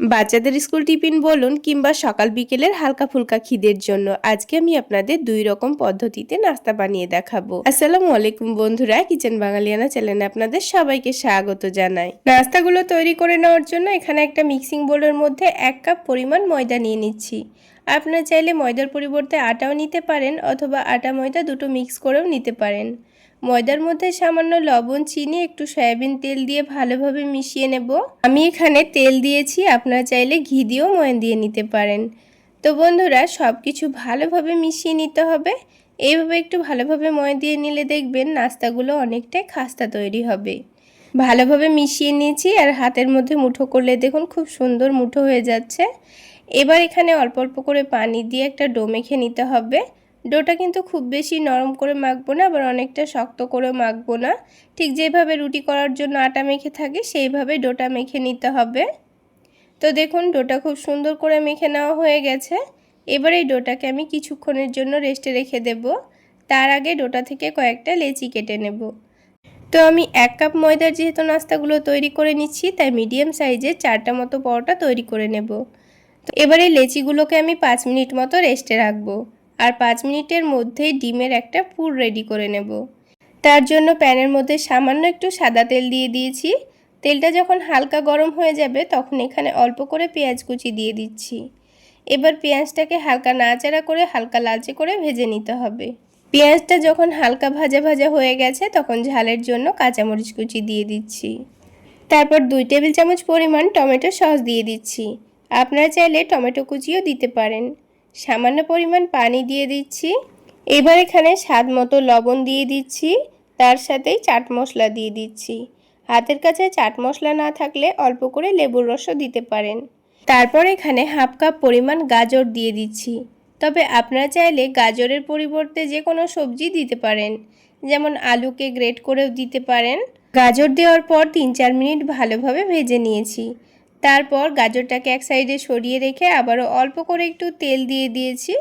বাচ্চাদের school tiffin বলুন কিংবা সকাল বিকেলের হালকা ফুলকা খিদের জন্য আজকে আমি আপনাদের দুই রকম পদ্ধতিতে নাস্তা বানিয়ে দেখাবো। আসসালামু আলাইকুম বন্ধুরা, কিচেন বাঙালিয়ানা চ্যানেলে আপনাদের সবাইকে স্বাগত জানাই। নাস্তাগুলো তৈরি করে নেওয়ার জন্য এখানে একটা মিক্সিং বোলের মধ্যে 1 কাপ পরিমাণ ময়দা নিয়ে নিচ্ছি। আপনারা চাইলে ময়দার পরিবর্তে আটাও নিতে পারেন অথবা আটা ময়দা দুটো মিক্স করেও নিতে পারেন। ময়দার মধ্যে সামান্য লবণ, চিনি, একটু সয়াবিন তেল দিয়ে ভালোভাবে মিশিয়ে নেব। আমি এখানে তেল দিয়েছি, আপনারা চাইলে ঘি দিয়েও ময়ান দিয়ে নিতে পারেন। তো বন্ধুরা, সব কিছু ভালোভাবে মিশিয়ে নিতে হবে। এইভাবে একটু ভালোভাবে ময়ান দিয়ে নিলে দেখবেন নাস্তাগুলো অনেকটাই খাস্তা তৈরি হবে। ভালোভাবে মিশিয়ে নিয়েছি আর হাতের মধ্যে মুঠো করলে দেখুন খুব সুন্দর মুঠো হয়ে যাচ্ছে। এবার এখানে অল্প অল্প করে পানি দিয়ে একটা ডো মেখে নিতে হবে। ডোটা কিন্তু খুব বেশি নরম করে মাখবো না, আবার অনেকটা শক্ত করে মাখবো না। ঠিক যেভাবে রুটি করার জন্য আটা মেখে থাকে সেইভাবে ডোটা মেখে নিতে হবে। তো দেখুন ডোটা খুব সুন্দর করে মেখে নেওয়া হয়ে গেছে। এবার এই ডোটাকে আমি কিছুক্ষণের জন্য রেস্টে রেখে দেব। তার আগে ডোটা থেকে কয়েকটা লেচি কেটে নেব। তো আমি 1 কাপ ময়দার যেহেতু নাস্তাগুলো তৈরি করে নিচ্ছি, তাই মিডিয়াম সাইজের 4টা মতো পরোটা তৈরি করে নেব। তো এবারে লেচিগুলোকে আমি 5 মিনিট মতো রেস্টে রাখবো। আর 5 মিনিটের মধ্যেই ডিমের একটা পুর রেডি করে নেব। তার জন্য প্যানের মধ্যে সামান্য একটু সাদা তেল দিয়ে দিয়েছি। তেলটা যখন হালকা গরম হয়ে যাবে তখন এখানে অল্প করে পেঁয়াজ কুচি দিয়ে দিচ্ছি। এবার পেঁয়াজটাকে হালকা নাড়াচাড়া করে হালকা লালচে করে ভেজে নিতে হবে। পেঁয়াজটা যখন হালকা ভাজা ভাজা হয়ে গেছে তখন ঝালের জন্য কাঁচামরিচ কুচি দিয়ে দিচ্ছি। তারপর 2 টেবিল চামচ পরিমাণ টমেটো সস দিয়ে দিচ্ছি। আপনারা চাইলে টমেটো কুচিও দিতে পারেন। সামান্য পরিমাণ পানি দিয়ে দিচ্ছি। এবার এখানে স্বাদ মতো লবণ দিয়ে দিচ্ছি। তার সাথেই চাট মশলা দিয়ে দিচ্ছি। হাতের কাছে চাট মশলা না থাকলে অল্প করে লেবুর রসও দিতে পারেন। তারপর এখানে হাফ কাপ পরিমাণ গাজর দিয়ে দিচ্ছি। তবে আপনারা চাইলে গাজরের পরিবর্তে যে কোনো সবজি দিতে পারেন, যেমন আলুকে গ্রেট করেও দিতে পারেন। গাজর দেওয়ার পর 3-4 মিনিট ভালোভাবে ভেজে নিয়েছি। তারপর গাজরটাকে এক সাইডে সরিয়ে রেখে আবারও অল্প করে একটু তেল দিয়ে দিয়েছি।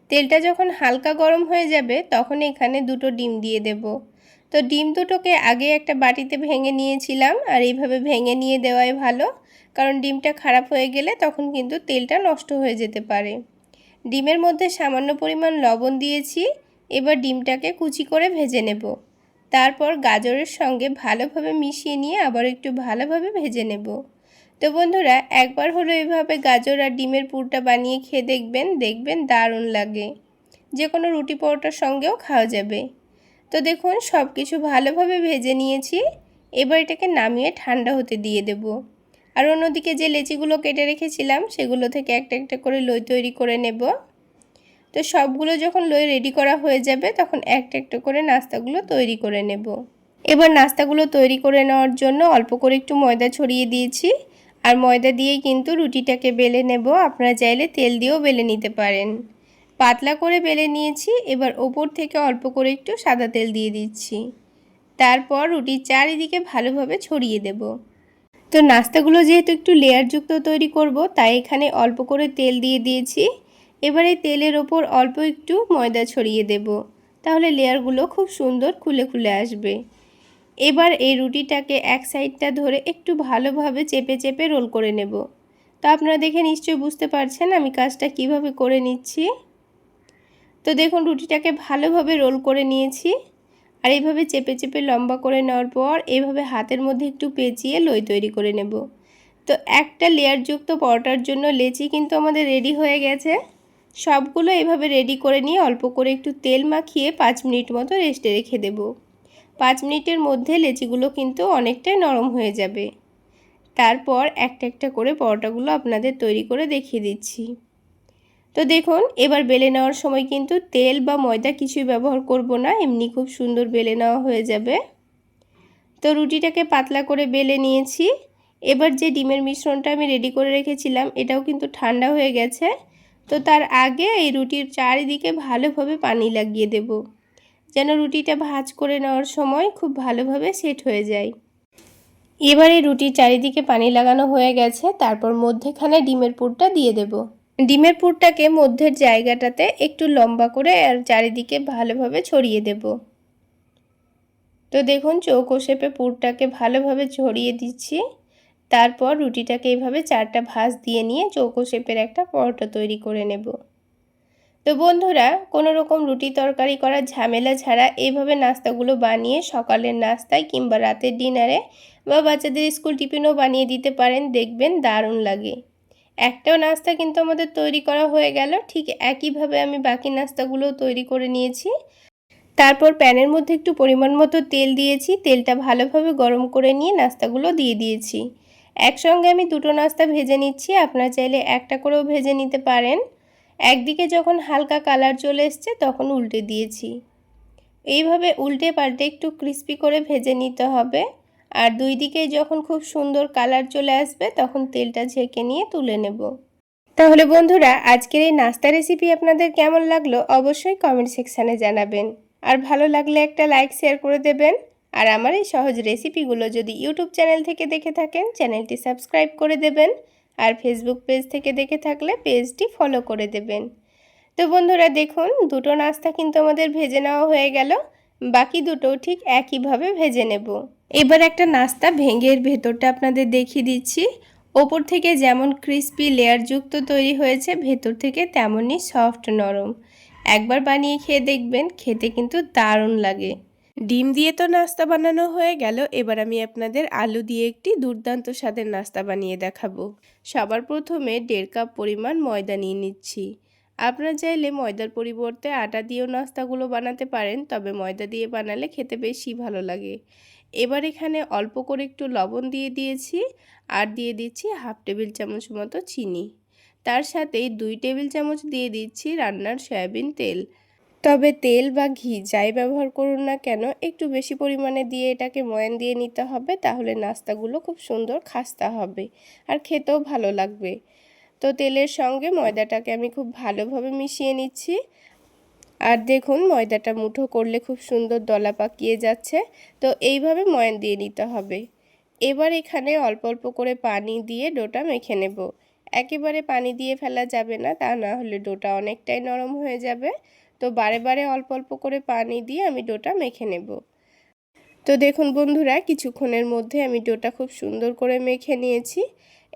তেলটা যখন হালকা গরম হয়ে যাবে তখন এখানে 2টো ডিম দিয়ে দেব। তো ডিম দুটোকে আগে একটা বাটিতে ভেঙে নিয়েছিলাম, আর এইভাবে ভেঙে নিয়ে দেওয়াই ভালো, কারণ ডিমটা খারাপ হয়ে গেলে তখন কিন্তু তেলটা নষ্ট হয়ে যেতে পারে। ডিমের মধ্যে সামান্য পরিমাণ লবণ দিয়েছি। এবার ডিমটাকে কুচি করে ভেজে নেব। তারপর গাজরের সঙ্গে ভালোভাবে মিশিয়ে নিয়ে আবার একটু ভালোভাবে ভেজে নেব। তো বন্ধুরা, একবার হলো এভাবে গাজর আর ডিমের পুরটা বানিয়ে খেয়ে দেখবেন দারুণ লাগে। যে কোনো রুটি পরোটার সঙ্গেও খাওয়া যাবে। তো দেখুন সব কিছু ভালোভাবে ভেজে নিয়েছি। এবার এটাকে নামিয়ে ঠান্ডা হতে দিয়ে দেব। আর অন্যদিকে যে লেচিগুলো কেটে রেখেছিলাম সেগুলো থেকে একটা একটা করে লই তৈরি করে নেব। তো সবগুলো যখন লই রেডি করা হয়ে যাবে তখন একটা একটা করে নাস্তাগুলো তৈরি করে নেব। এবার নাস্তাগুলো তৈরি করে নেওয়ার জন্য অল্প করে একটু ময়দা ছড়িয়ে দিয়েছি। আর ময়দা দিয়েই কিন্তু রুটিটাকে বেলে নেব। আপনারা চাইলে তেল দিয়েও বেলে নিতে পারেন। পাতলা করে বেলে নিয়েছি। এবার ওপর থেকে অল্প করে একটু সাদা তেল দিয়ে দিচ্ছি। তারপর রুটির চারিদিকে ভালোভাবে ছড়িয়ে দেব। তো নাস্তাগুলো যেহেতু একটু লেয়ারযুক্ত তৈরি করব, তাই এখানে অল্প করে তেল দিয়ে দিয়েছি। এবার এই তেলের ওপর অল্প একটু ময়দা ছড়িয়ে দেব, তাহলে লেয়ারগুলো খুব সুন্দর খুলে খুলে আসবে। এবার এই রুটিটাকে এক সাইডটা ধরে একটু ভালোভাবে চেপে চেপে রোল করে নেব। তো আপনারা দেখে নিশ্চয়ই বুঝতে পারছেন আমি কাজটা কিভাবে করে নিচ্ছি। তো দেখুন রুটিটাকে ভালোভাবে রোল করে নিয়েছি। আর এইভাবে চেপে চেপে লম্বা করে নেওয়ার পর এইভাবে হাতের মধ্যে একটু পেঁচিয়ে লই তৈরি করে নেব। তো একটা লেয়ারযুক্ত পরোটার জন্য লেচি কিন্তু আমাদের রেডি হয়ে গেছে। সবগুলো এভাবে রেডি করে নিয়ে অল্প করে একটু তেল মাখিয়ে 5 মিনিট মতো রেস্টে রেখে দেব। 5 মিনিটের মধ্যে লেচিগুলো কিন্তু অনেকটাই নরম হয়ে যাবে। তারপর একটা একটা করে পরোটাগুলো আপনাদের তৈরি করে দেখিয়ে দিচ্ছি। তো দেখুন এবার বেলে নেওয়ার সময় কিন্তু তেল বা ময়দা কিছুই ব্যবহার করব না, এমনি খুব সুন্দর বেলে নেওয়া হয়ে যাবে। তো রুটিটাকে পাতলা করে বেলে নিয়েছি। এবার যে ডিমের মিশ্রণটা আমি রেডি করে রেখেছিলাম এটাও কিন্তু ঠান্ডা হয়ে গেছে। তো তার আগে এই রুটির চারিদিকে ভালোভাবে পানি লাগিয়ে দেব, যেন রুটিটা ভাঁজ করে নেওয়ার সময় খুব ভালোভাবে সেট হয়ে যায়। এবারে রুটির চারিদিকে পানি লাগানো হয়ে গেছে। তারপর মধ্যেখানে ডিমের পুরটা দিয়ে দেব। ডিমের পুরটাকে মধ্যের জায়গাটাতে একটু লম্বা করে আর চারিদিকে ভালোভাবে ছড়িয়ে দেব। তো দেখুন চৌকো শেপে পুরটাকে ভালোভাবে ছড়িয়ে দিচ্ছি। তারপর রুটিটাকে এইভাবে 4টা ভাঁজ দিয়ে নিয়ে চৌকো শেপের একটা পরোটা তৈরি করে নেব। তো বন্ধুরা, কোনো রকম রুটি তরকারি করার ঝামেলা ছাড়া এইভাবে নাস্তাগুলো বানিয়ে সকালের নাস্তায় কিংবা রাতের ডিনারে বা বাচ্চাদের স্কুল টিফিনও বানিয়ে দিতে পারেন, দেখবেন দারুণ লাগে। একটাও নাস্তা কিন্তু আমাদের তৈরি করা হয়ে গেল। ঠিক একইভাবে আমি বাকি নাস্তাগুলোও তৈরি করে নিয়েছি। তারপর প্যানের মধ্যে একটু পরিমাণ মতো তেল দিয়েছি, তেলটা ভালোভাবে গরম করে নিয়ে নাস্তাগুলো দিয়ে দিয়েছি। একসঙ্গে আমি দুটো নাস্তা ভেজে নিচ্ছি, আপনারা চাইলে একটা করেও ভেজে নিতে পারেন। একদিকে যখন হালকা কালার চলে এসছে তখন উল্টে দিয়েছি। এইভাবে উল্টে পাল্টে একটু ক্রিস্পি করে ভেজে নিতে হবে। আর দুই দিকে যখন খুব সুন্দর কালার চলে আসবে তখন তেলটা ঝেঁকে নিয়ে তুলে নেব। তাহলে বন্ধুরা, আজকের এই নাস্তা রেসিপি আপনাদের কেমন লাগলো অবশ্যই কমেন্ট সেকশানে জানাবেন। আর ভালো লাগলে একটা লাইক শেয়ার করে দেবেন। আর আমার এই সহজ রেসিপিগুলো যদি ইউটিউব চ্যানেল থেকে দেখে থাকেন চ্যানেলটি সাবস্ক্রাইব করে দেবেন। আর ফেসবুক পেজ থেকে দেখে থাকলে পেজটি ফলো করে দেবেন। তো বন্ধুরা দেখুন, দুটো নাস্তা কিন্তু আমাদের ভেজে নেওয়া হয়ে গেল। বাকি দুটোও ঠিক একইভাবে ভেজে নেব। এবার একটা নাস্তা ভেঙে এর ভেতরটা আপনাদের দেখিয়ে দিচ্ছি। ওপর থেকে যেমন ক্রিস্পি লেয়ারযুক্ত তৈরি হয়েছে, ভেতর থেকে তেমনই সফট নরম। একবার বানিয়ে খেয়ে দেখবেন, খেতে কিন্তু দারুণ লাগে। ডিম দিয়ে তো নাস্তা বানানো হয়ে গেল, এবার আমি আপনাদের আলু দিয়ে একটি দুর্দান্ত স্বাদের নাস্তা বানিয়ে দেখাবো। সবার প্রথমে 1.5 কাপ পরিমাণ ময়দা নিয়ে নিচ্ছি। আপনারা চাইলে ময়দার পরিবর্তে আটা দিয়েও নাস্তাগুলো বানাতে পারেন, তবে ময়দা দিয়ে বানালে খেতে বেশি ভালো লাগে। এবার এখানে অল্প করে একটু লবণ দিয়ে দিয়েছি আর দিয়ে দিচ্ছি 1/2 টেবিল চামচ মতো চিনি। তার সাথেই 2 টেবিল চামচ দিয়ে দিচ্ছি রান্নার সয়াবিন তেল। তবে তেল বা ঘি যাই ব্যবহার করুন না কেন, একটু বেশি পরিমাণে দিয়ে এটাকে ময়ান দিয়ে নিতে হবে, তাহলে নাস্তাগুলো খুব সুন্দর খাস্তা হবে আর খেতেও ভালো লাগবে। তো তেলের সঙ্গে ময়দাটাকে আমি খুব ভালোভাবে মিশিয়ে নিচ্ছি। আর দেখুন, ময়দাটা মুঠো করলে খুব সুন্দর দলা পাকিয়ে যাচ্ছে। তো এইভাবে ময়ান দিয়ে নিতে হবে। এবার এখানে অল্প অল্প করে পানি দিয়ে ডোটা মেখে নেব। একেবারে পানি দিয়ে ফেলা যাবে না, তা না হলে ডোটা অনেকটাই নরম হয়ে যাবে। তো বারে বারে অল্প অল্প করে পানি দিয়ে আমি ডোটা মেখে নেব। তো দেখুন বন্ধুরা, কিছুক্ষণের মধ্যে আমি ডোটা খুব সুন্দর করে মেখে নিয়েছি।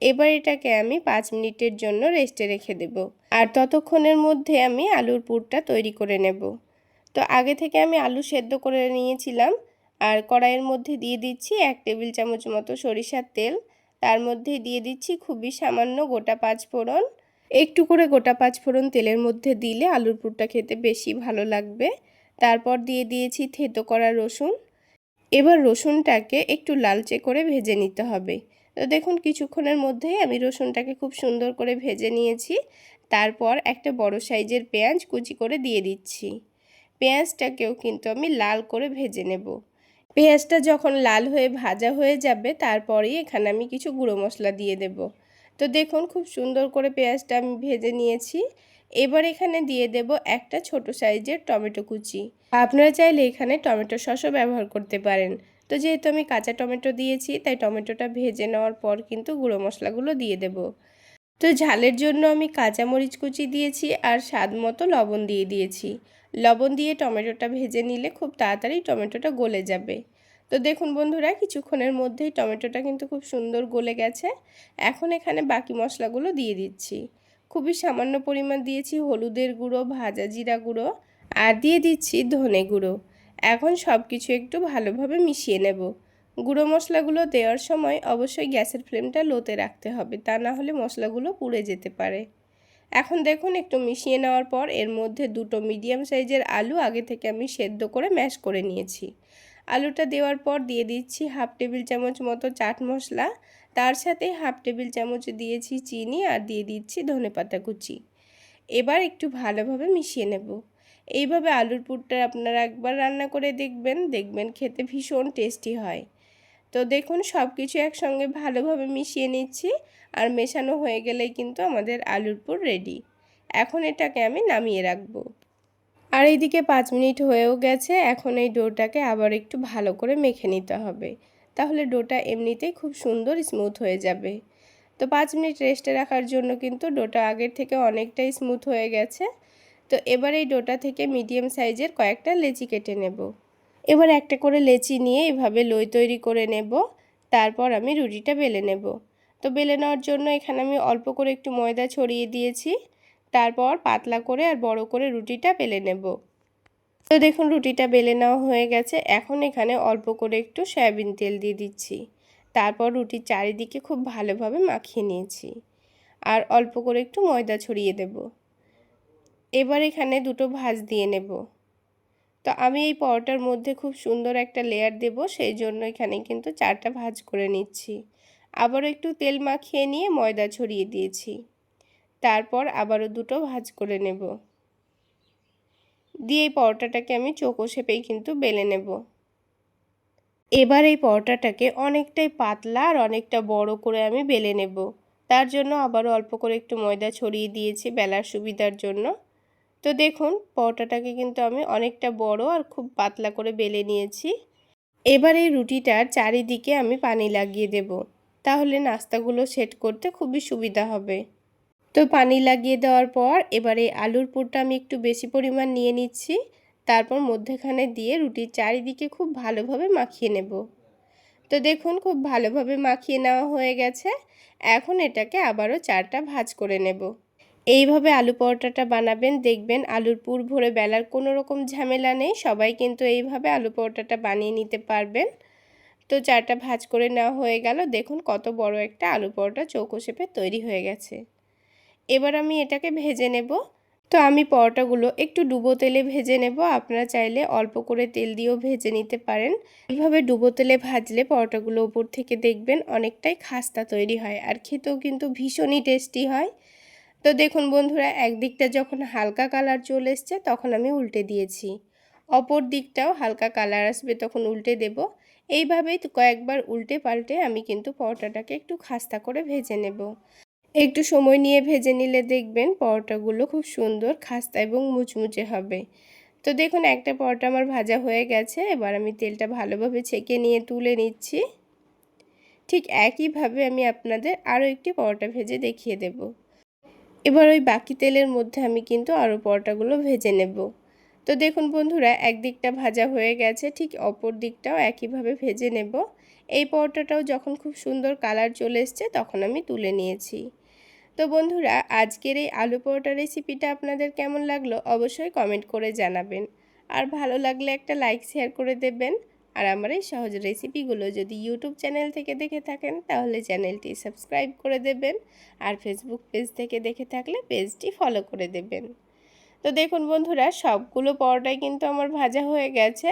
এবার এটাকে আমি 5 মিনিটের জন্য রেস্টে রেখে দেব। আর ততক্ষণের মধ্যে আমি আলুর পুরটা তৈরি করে নেব। তো আগে থেকে আমি আলু সেদ্ধ করে নিয়েছিলাম। আর কড়াইয়ের মধ্যে দিয়ে দিচ্ছি 1 টেবিল চামচ মতো সরিষার তেল। তার মধ্যে দিয়ে দিচ্ছি খুবই সামান্য গোটা 5 ফোড়ন। একটু করে গোটা 5 ফোড়ন তেলের মধ্যে দিলে আলুর পুরটা খেতে বেশি ভালো লাগবে। তারপর দিয়ে দিয়েছি থেতো করা রসুন। এবার রসুনটাকে একটু লালচে করে ভেজে নিতে হবে। তো দেখুন, কিছুক্ষণের মধ্যেই আমি রসুনটাকে খুব সুন্দর করে ভেজে নিয়েছি। তারপর একটা বড় সাইজের পেঁয়াজ কুচি করে দিয়ে দিচ্ছি। পেঁয়াজটাকেও কিন্তু আমি লাল করে ভেজে নেব। পেঁয়াজটা যখন লাল হয়ে ভাজা হয়ে যাবে, তারপরেই এখানে আমি কিছু গুঁড়ো মশলা দিয়ে দেব। তো দেখুন, খুব সুন্দর করে পেঁয়াজটা আমি ভেজে নিয়েছি। এবার এখানে দিয়ে দেব একটা ছোট সাইজের টমেটো কুচি। আপনারা চাইলে এখানে টমেটো সসও ব্যবহার করতে পারেন। তো যেহেতু আমি কাঁচা টমেটো দিয়েছি, তাই টমেটোটা ভেজে নেওয়ার পর কিন্তু গুঁড়ো মশলাগুলো দিয়ে দেব। তো ঝালের জন্য আমি কাঁচামরিচ কুচি দিয়েছি আর স্বাদ মতো লবণ দিয়ে দিয়েছি। লবণ দিয়ে টমেটোটা ভেজে নিলে খুব তাড়াতাড়ি টমেটোটা গলে যাবে। তো দেখুন বন্ধুরা, কিছুক্ষণের মধ্যেই টমেটোটা কিন্তু খুব সুন্দর গলে গেছে। এখন এখানে বাকি মশলাগুলো দিয়ে দিচ্ছি। খুবই সামান্য পরিমাণ দিয়েছি হলুদের গুঁড়ো, ভাজা জিরা গুঁড়ো আর দিয়ে দিচ্ছি ধনে গুঁড়ো। এখন সব কিছু একটু ভালোভাবে মিশিয়ে নেব। গুঁড়ো মশলাগুলো দেওয়ার সময় অবশ্যই গ্যাসের ফ্লেমটা লোতে রাখতে হবে, তা না হলে মশলাগুলো পুড়ে যেতে পারে। এখন দেখুন, একটু মিশিয়ে নেওয়ার পর এর মধ্যে দুটো মিডিয়াম সাইজের আলু আগে থেকে আমি সেদ্ধ করে ম্যাশ করে নিয়েছি। আলুটা দেওয়ার পর দিয়ে দিচ্ছি 1/2 টেবিল চামচ মতো চাট মশলা। তার সাথে 1/2 টেবিল চামচ দিয়েছি চিনি আর দিয়ে দিচ্ছি ধনেপাতা কুচি। এবার একটু ভালোভাবে মিশিয়ে নেব। এইভাবে আলুর পুরটা আপনারা একবার রান্না করে দেখবেন খেতে ভীষণ টেস্টি হয়। তো দেখুন, সব কিছু একসঙ্গে ভালোভাবে মিশিয়ে নিচ্ছি। আর মেশানো হয়ে গেলেই কিন্তু আমাদের আলুর পুর রেডি। এখন এটাকে আমি নামিয়ে রাখবো। আর এইদিকে 5 মিনিট হয়েও গেছে। এখন এই ডোটাকে আবার একটু ভালো করে মেখে নিতে হবে, তাহলে ডোটা এমনিতেই খুব সুন্দর স্মুথ হয়ে যাবে। তো 5 মিনিট রেস্টে রাখার জন্য কিন্তু ডোটা আগের থেকে অনেকটাই স্মুথ হয়ে গেছে। তো এবার এই ডোটা থেকে মিডিয়াম সাইজের কয়েকটা লেচি কেটে নেব। এবার একটা করে লেচি নিয়ে এভাবে লই তৈরি করে নেব। তারপর আমি রুটিটা বেলে নেব। তো বেলে নেওয়ার জন্য এখানে আমি অল্প করে একটু ময়দা ছড়িয়ে দিয়েছি। তারপর পাতলা করে আর বড় করে রুটিটা বেলে নেব। তো দেখুন রুটিটা বেলে নেওয়া হয়ে গেছে। এখন এখানে অল্প করে একটু সয়াবিন তেল দিয়ে দিচ্ছি। তারপর রুটির চারিদিকে খুব ভালোভাবে মাখিয়ে নিয়েছি আর অল্প করে একটু ময়দা ছড়িয়ে দেব। এবার এখানে দুটো ভাঁজ দিয়ে নেব। তো আমি এই পরোটার মধ্যে খুব সুন্দর একটা লেয়ার দেব, সেই জন্য এখানে কিন্তু 4টা ভাঁজ করে নিচ্ছি। আবারও একটু তেল মাখিয়ে নিয়ে ময়দা ছড়িয়ে দিয়েছি। তারপর আবারও দুটো ভাঁজ করে নেব। দিয়ে এই পরোটাটাকে আমি চৌকো শেপেই কিন্তু বেলে নেব। এবার এই পরোটাটাকে অনেকটাই পাতলা আর অনেকটা বড় করে আমি বেলে নেব। তার জন্য আবারও অল্প করে একটু ময়দা ছড়িয়ে দিয়েছি বেলার সুবিধার জন্য। তো দেখুন পরোটাটাকে কিন্তু আমি অনেকটা বড় আর খুব পাতলা করে বেলে নিয়েছি। এবার এই রুটিটার চারিদিকে আমি পানি লাগিয়ে দেব, তাহলে নাস্তাগুলো সেট করতে খুবই সুবিধা হবে। তো পানি লাগিয়ে দেওয়ার পর এবার এই আলুর পুরটা আমি একটু বেশি পরিমাণ নিয়ে নিচ্ছি। তারপর মধ্যেখানে দিয়ে রুটির চারিদিকে খুব ভালোভাবে মাখিয়ে নেব। তো দেখুন খুব ভালোভাবে মাখিয়ে নেওয়া হয়ে গেছে। এখন এটাকে আবারও 4টা ভাঁজ করে নেব। এইভাবে আলু পরোটাটা বানাবেন, দেখবেন আলুর পুর ভরে বেলার কোনো রকম ঝামেলা নেই। সবাই কিন্তু এইভাবে আলু পরোটাটা বানিয়ে নিতে পারবেন। তো 4টা ভাঁজ করে নেওয়া হয়ে গেল। দেখুন কত বড় একটা আলু পরোটা চৌকো শেপে তৈরি হয়ে গেছে। এবার আমি এটাকে ভেজে নেব। তো আমি পরোটাগুলো একটু ডুবো তেলে ভেজে নেব। আপনারা চাইলে অল্প করে তেল দিয়েও ভেজে নিতে পারেন। এইভাবে ডুবো তেলে ভাজলে পরোটাগুলো উপর থেকে দেখবেন অনেকটাই খাস্তা তৈরি হয় আর খেতেও কিন্তু ভীষণই টেস্টি হয়। তো দেখুন বন্ধুরা, একদিকটা যখন হালকা কালার চলে এসছে তখন আমি উল্টে দিয়েছি। অপর দিকটাও হালকা কালার আসবে তখন উল্টে দেব। এইভাবেই কয়েকবার উল্টে পাল্টে আমি কিন্তু পরোটাটাকে একটু খাস্তা করে ভেজে নেব। একটু সময় নিয়ে ভেজে নিলে দেখবেন পরোটাগুলো খুব সুন্দর খাস্তা এবং মুচমুচে হবে। তো দেখুন একটা পরোটা আমার ভাজা হয়ে গেছে। এবার আমি তেলটা ভালোভাবে ছেঁকে নিয়ে তুলে নিচ্ছি। ঠিক একইভাবে আমি আপনাদের আরও একটি পরোটা ভেজে দেখিয়ে দেব। এবার ওই বাকি তেলের মধ্যে আমি কিন্তু আরও পরোটাগুলো ভেজে নেব। তো দেখুন বন্ধুরা, একদিকটা ভাজা হয়ে গেছে, ঠিক অপর দিকটাও একইভাবে ভেজে নেব। এই পরোটাটাও যখন খুব সুন্দর কালার চলে এসছে তখন আমি তুলে নিয়েছি। তো বন্ধুরা, আজকের এই আলু পরোটা রেসিপিটা আপনাদের কেমন লাগলো অবশ্যই কমেন্ট করে জানাবেন। আর ভালো লাগলে একটা লাইক শেয়ার করে দেবেন। আর আমার এই সহজ রেসিপিগুলো যদি ইউটিউব চ্যানেল থেকে দেখে থাকেন তাহলে চ্যানেলটি সাবস্ক্রাইব করে দেবেন। আর ফেসবুক পেজ থেকে দেখে থাকলে পেজটি ফলো করে দেবেন। তো দেখুন বন্ধুরা, সবগুলো পরোটাই কিন্তু আমার ভাজা হয়ে গেছে।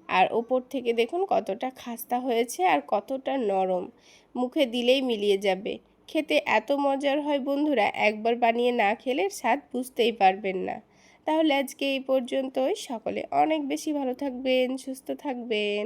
আর ওপর থেকে দেখুন কতটা খাস্তা হয়েছে আর কতটা নরম, মুখে দিলেই মিলিয়ে যাবে। খেতে এত মজার হয় বন্ধুরা, একবার বানিয়ে না খেলে স্বাদ বুঝতেই পারবেন না। তাহলে আজকে এই পর্যন্তই। সকলে অনেক বেশি ভালো থাকবেন, সুস্থ থাকবেন।